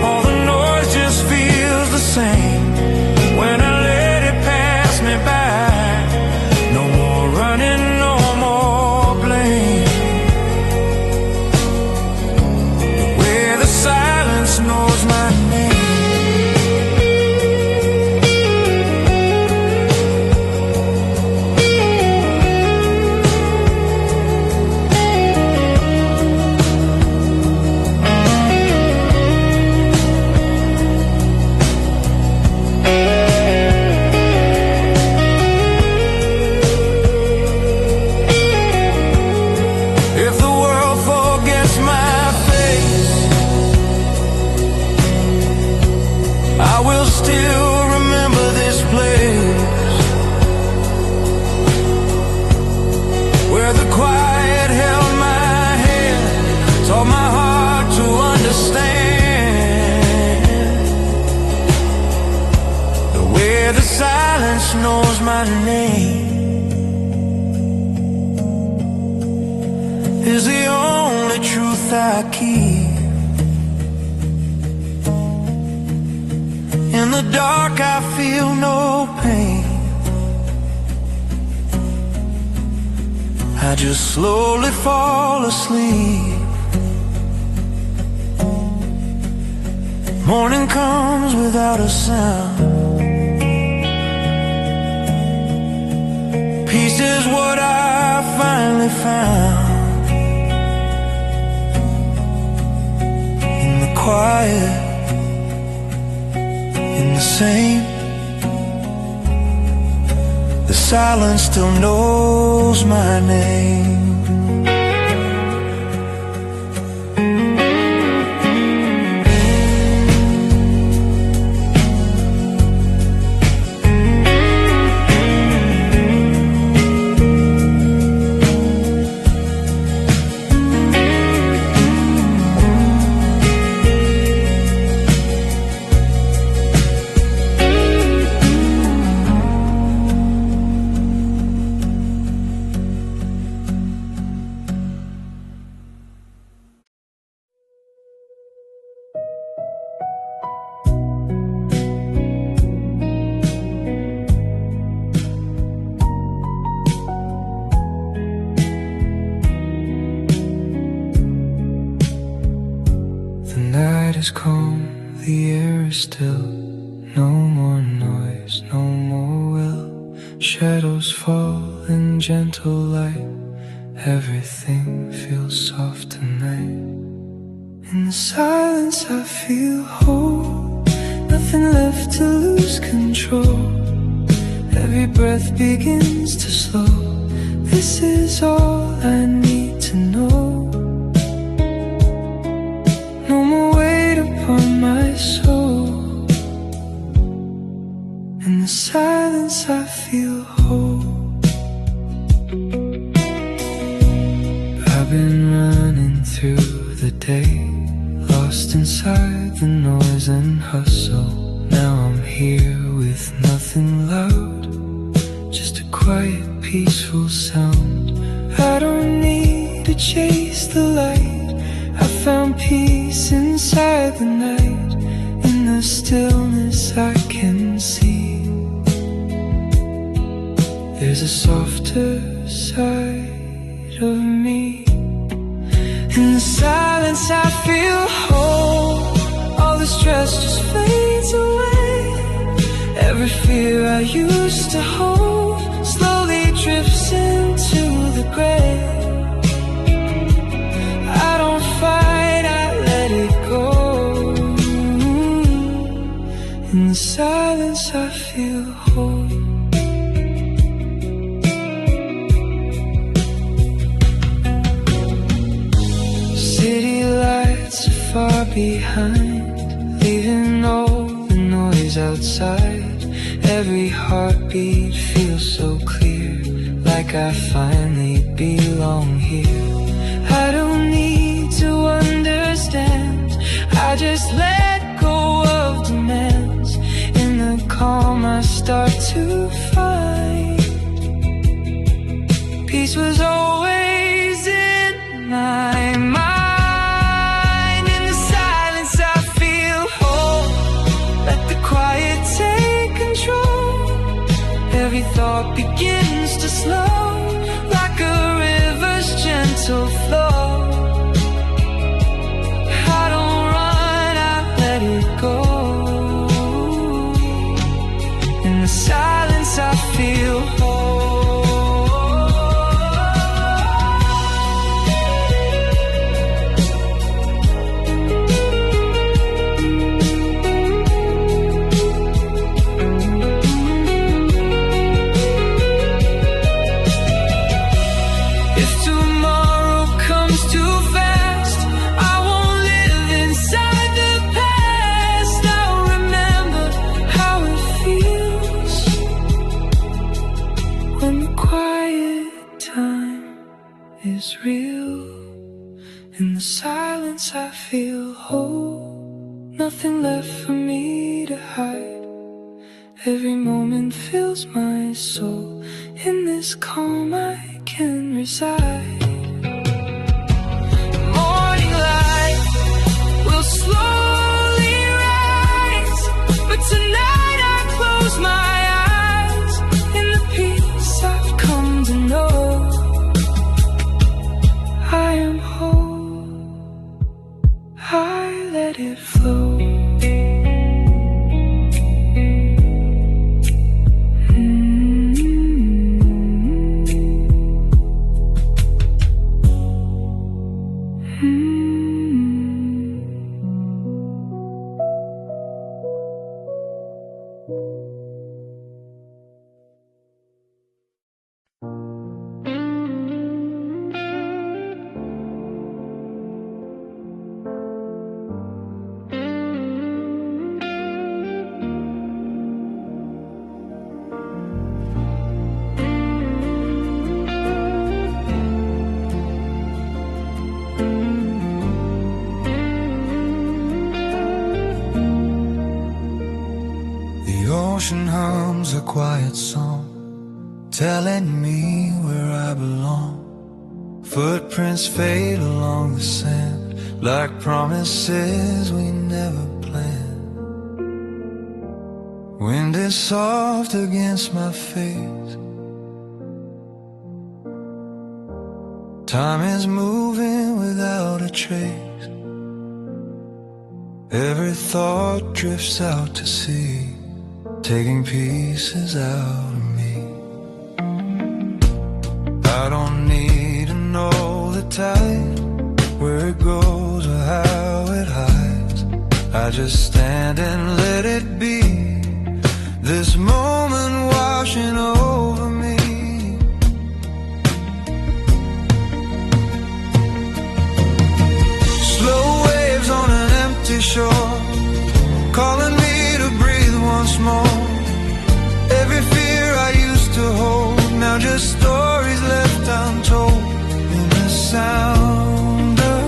All the noise just feels the same when I let it pass me by. No more running, no more blame. The way the silence knows my name. Knows my name is the only truth I keep. In the dark I feel no pain, I just slowly fall asleep. Morning comes without a sound, Peace is what I finally found in the quiet, in the same. The silence still knows my name. Is calm, the air is still. No more noise, no more will. Shadows fall in gentle light. Everything feels soft tonight. In the silence I feel whole. Nothing left to lose control. Every breath begins to slow. This is all I need to know. No more weight upon my soul. In the silence I feel whole. I've been running through the day, lost inside the noise and hustle. Now I'm here with nothing loud, just a quiet, peaceful sound. I don't need to chase the light. I found peace inside the night. In the stillness I can see there's a softer side of me. In the silence I feel whole. All the stress just fades away. Every fear I used to hold slowly drifts into the grave. I don't fight, I let it go. In the silence I feel whole. City lights are far behind, leaving all the noise outside. Every heartbeat feels so clear, like I finally belong here. I don't need to understand, I just let go of demands. In the calm I start to find peace was always in my mind. In the silence I feel whole. Let the quiet take control. Every thought begins to slow, like a river's gentle flow. I don't run, I let it go. In the silence I feel whole. Is real. In the silence I feel whole. Nothing left for me to hide. Every moment fills my soul. In this calm I can reside. Morning light will slowly rise, but tonight I close my eyes. In the peace I've come to know, I am whole, I let it flow. a quiet song telling me where I belong. Footprints fade along the sand like promises we never planned. Wind is soft against my face. Time is moving without a trace. Every thought drifts out to sea, taking pieces out of me. I don't need to know the tide, where it goes or how it hides. I just stand and let it be, this moment washing over me. Slow waves on an empty shore, calling me to breathe once more. Every fear I used to hold, now just stories left untold. In the sound of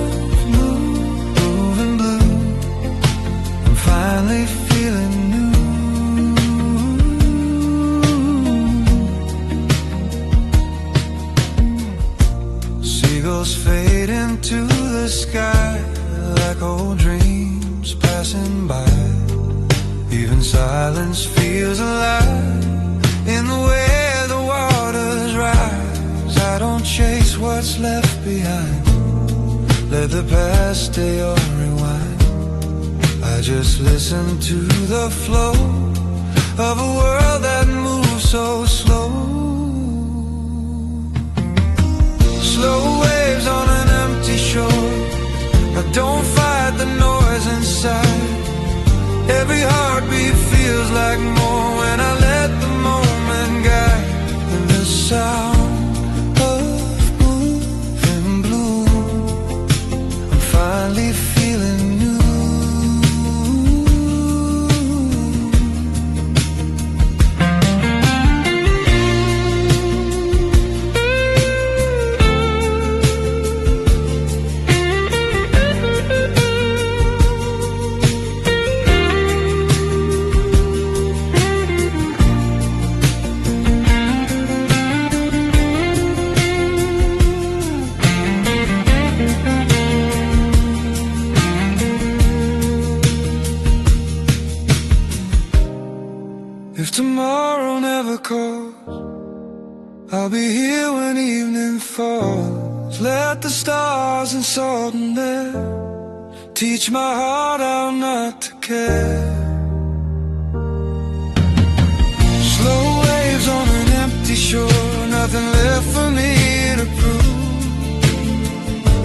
moving blue, I'm finally feeling new. Seagulls fade into the sky like old dreams passing by. Even silence feels alive in the way the waters rise. I don't chase what's left behind, let the past stay or rewind. I just listen to the flow of a world that moves so slow. Slow waves on an empty shore, I don't fight the noise inside. Every heartbeat feels like more when I let the moment guide. And the sound of moving blue, I'm finally feeling new. If tomorrow never calls, I'll be here when evening falls. Let the stars and salt and air teach my heart how not to care. Slow waves on an empty shore, nothing left for me to prove.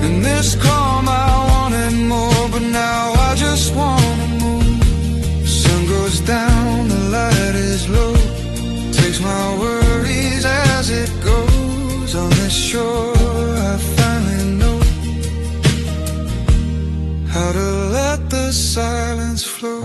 In this calm I wanted more, but now I just wanna move. The sun goes down, the light is low, takes my worries as it goes. On this shore I finally know how to let the silence flow.